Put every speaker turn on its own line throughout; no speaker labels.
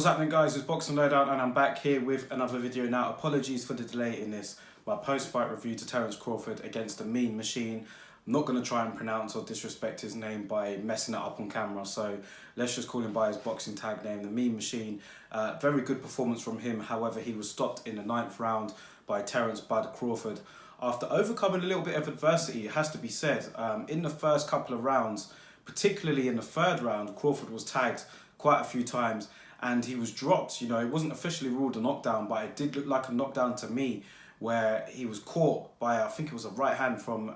happening, guys? It's Boxing Lowdown and I'm back here with another video now. Apologies for the delay in this. My post-fight review to Terence Crawford against the Mean Machine. I'm not going to try and pronounce or disrespect his name by messing it up on camera, so let's just call him by his boxing tag name, the Mean Machine. Very good performance from him. However, he was stopped in the 9th round by Terence Bud Crawford. After overcoming a little bit of adversity, it has to be said, in the first couple of rounds, particularly in the 3rd round, Crawford was tagged quite a few times and he was dropped. You know, it wasn't officially ruled a knockdown, but it did look like a knockdown to me, where he was caught by, I think it was a right hand from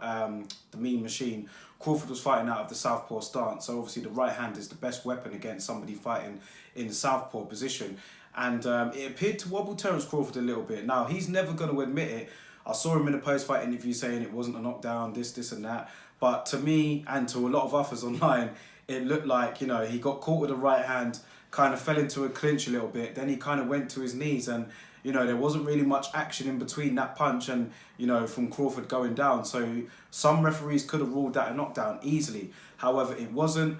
the Mean Machine. Crawford was fighting out of the southpaw stance, so obviously the right hand is the best weapon against somebody fighting in the southpaw position. And it appeared to wobble Terence Crawford a little bit. Now, he's never going to admit it. I saw him in a post-fight interview saying it wasn't a knockdown, this and that. But to me, and to a lot of others online, it looked like, you know, he got caught with the right hand, kind of fell into a clinch a little bit. Then he kind of went to his knees and, you know, there wasn't really much action in between that punch and, you know, from Crawford going down. So some referees could have ruled that a knockdown easily. However, it wasn't.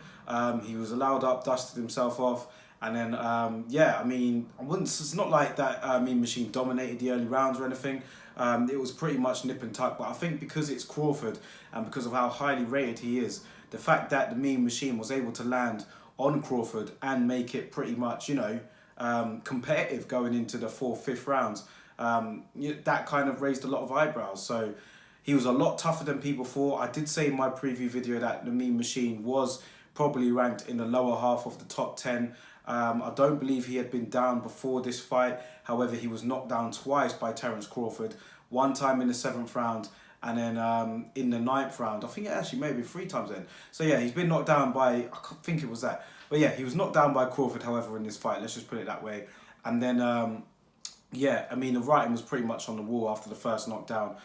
He was allowed up, dusted himself off. And then, yeah, I mean, it's not like that Mean Machine dominated the early rounds or anything. It was pretty much nip and tuck. But I think because it's Crawford and because of how highly rated he is, the fact that the Mean Machine was able to land on Crawford and make it pretty much, you know, competitive going into the 4th, 5th rounds, that kind of raised a lot of eyebrows. So he was a lot tougher than people thought. I did say in my preview video that the Mean Machine was probably ranked in the lower half of the top 10. I don't believe he had been down before this fight. However, he was knocked down twice by Terence Crawford. One time in the 7th round and then in the 9th round. I think it actually maybe 3 times then. So yeah, he's been knocked down by, I think it was that. But yeah, he was knocked down by Crawford, however, in this fight. Let's just put it that way. And then, yeah, I mean, the writing was pretty much on the wall after the first knockdown.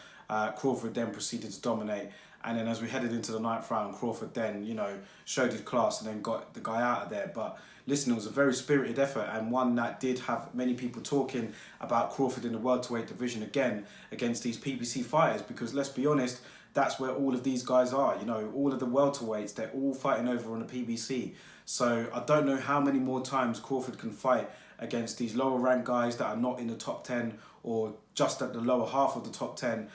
Crawford then proceeded to dominate. And then as we headed into the 9th round, Crawford then, you know, showed his class and then got the guy out of there. But listen, it was a very spirited effort and one that did have many people talking about Crawford in the welterweight division again against these PBC fighters, because let's be honest, that's where all of these guys are. You know, all of the welterweights, they're all fighting over on the PBC. So I don't know how many more times Crawford can fight against these lower ranked guys that are not in the top 10 or just at the lower half of the top 10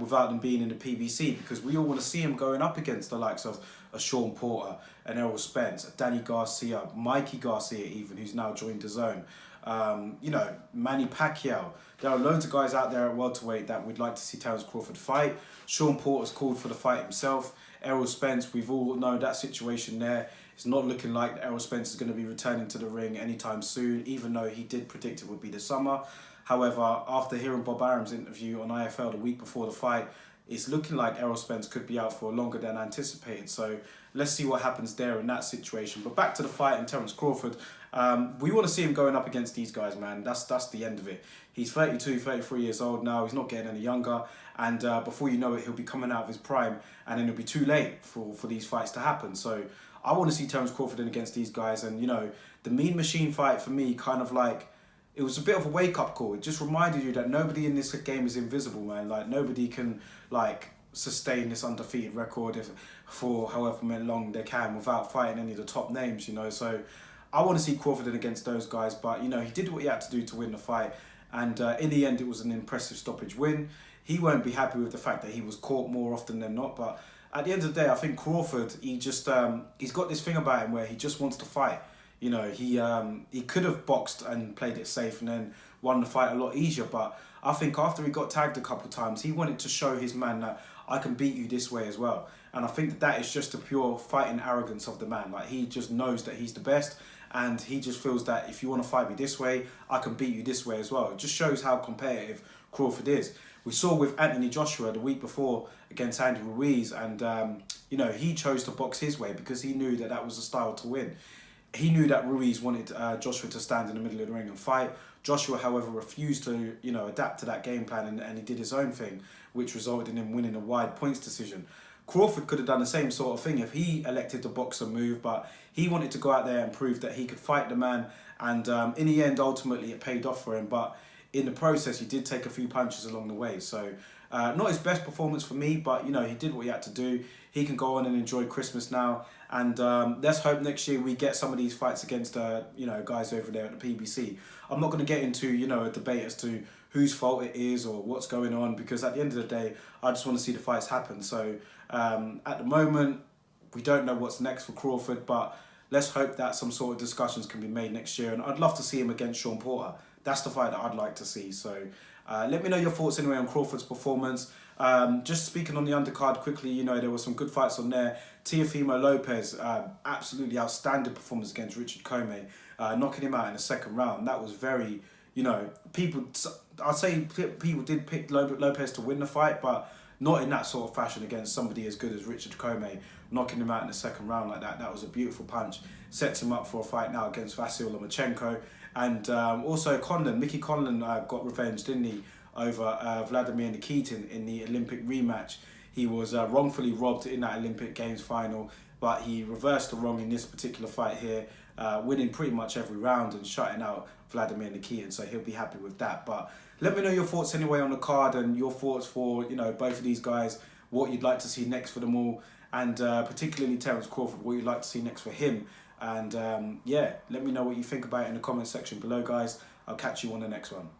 without them being in the PBC, because we all want to see him going up against the likes of a Sean Porter, an Errol Spence, a Danny Garcia, Mikey Garcia even, who's now joined the zone. You know, Manny Pacquiao. There are loads of guys out there at welterweight that would like to see Terence Crawford fight. Sean Porter's called for the fight himself. Errol Spence, we've all known that situation there. It's not looking like Errol Spence is going to be returning to the ring anytime soon, even though he did predict it would be this summer. However, after hearing Bob Arum's interview on IFL the week before the fight, it's looking like Errol Spence could be out for longer than anticipated. So let's see what happens there in that situation. But back to the fight and Terence Crawford. We want to see him going up against these guys, man. That's the end of it. He's 32, 33 years old now. He's not getting any younger. And before you know it, he'll be coming out of his prime. And then it'll be too late for these fights to happen. So I want to see Terence Crawford in against these guys. And, you know, the Mean Machine fight for me kind of like, it was a bit of a wake-up call. It just reminded you that nobody in this game is invisible, man. Like, nobody can, like, sustain this undefeated record for however long they can without fighting any of the top names, you know. So I want to see Crawford in against those guys. But, you know, he did what he had to do to win the fight. And in the end, it was an impressive stoppage win. He won't be happy with the fact that he was caught more often than not. But at the end of the day, I think Crawford, he just, he's got this thing about him where he just wants to fight. You know, he could have boxed and played it safe and then won the fight a lot easier. But I think after he got tagged a couple of times, he wanted to show his man that I can beat you this way as well. And I think that is just the pure fighting arrogance of the man. Like, he just knows that he's the best. And he just feels that if you want to fight me this way, I can beat you this way as well. It just shows how competitive Crawford is. We saw with Anthony Joshua the week before against Andy Ruiz. And, you know, he chose to box his way because he knew that that was the style to win. He knew that Ruiz wanted Joshua to stand in the middle of the ring and fight. Joshua, however, refused to, you know, adapt to that game plan and he did his own thing, which resulted in him winning a wide points decision. Crawford could have done the same sort of thing if he elected to box and move, but he wanted to go out there and prove that he could fight the man. And in the end, ultimately, it paid off for him. But in the process, he did take a few punches along the way. So Not his best performance for me, but you know, he did what he had to do. He can go on and enjoy Christmas now, and let's hope next year we get some of these fights against you know, guys over there at the PBC. I'm not going to get into, you know, a debate as to whose fault it is or what's going on, because at the end of the day, I just want to see the fights happen. So at the moment, we don't know what's next for Crawford, but let's hope that some sort of discussions can be made next year. And I'd love to see him against Sean Porter. That's the fight that I'd like to see. So let me know your thoughts anyway on Crawford's performance. Just speaking on the undercard quickly, you know, there were some good fights on there. Teofimo Lopez, absolutely outstanding performance against Richard Comey, knocking him out in the second round. That was very, you know, I'd say people did pick Lopez to win the fight, but not in that sort of fashion against somebody as good as Richard Comey, knocking him out in the second round like that. That was a beautiful punch. Sets him up for a fight now against Vasyl Lomachenko. And also Mickey Conlan got revenge, didn't he, over Vladimir Nikitin in the Olympic rematch. He was wrongfully robbed in that Olympic Games final, but he reversed the wrong in this particular fight here, winning pretty much every round and shutting out Vladimir Nikitin, so he'll be happy with that. But let me know your thoughts anyway on the card, and your thoughts for, you know, both of these guys, what you'd like to see next for them all, and particularly Terence Crawford, what you'd like to see next for him. And yeah, let me know what you think about it in the comment section below, guys. I'll catch you on the next one.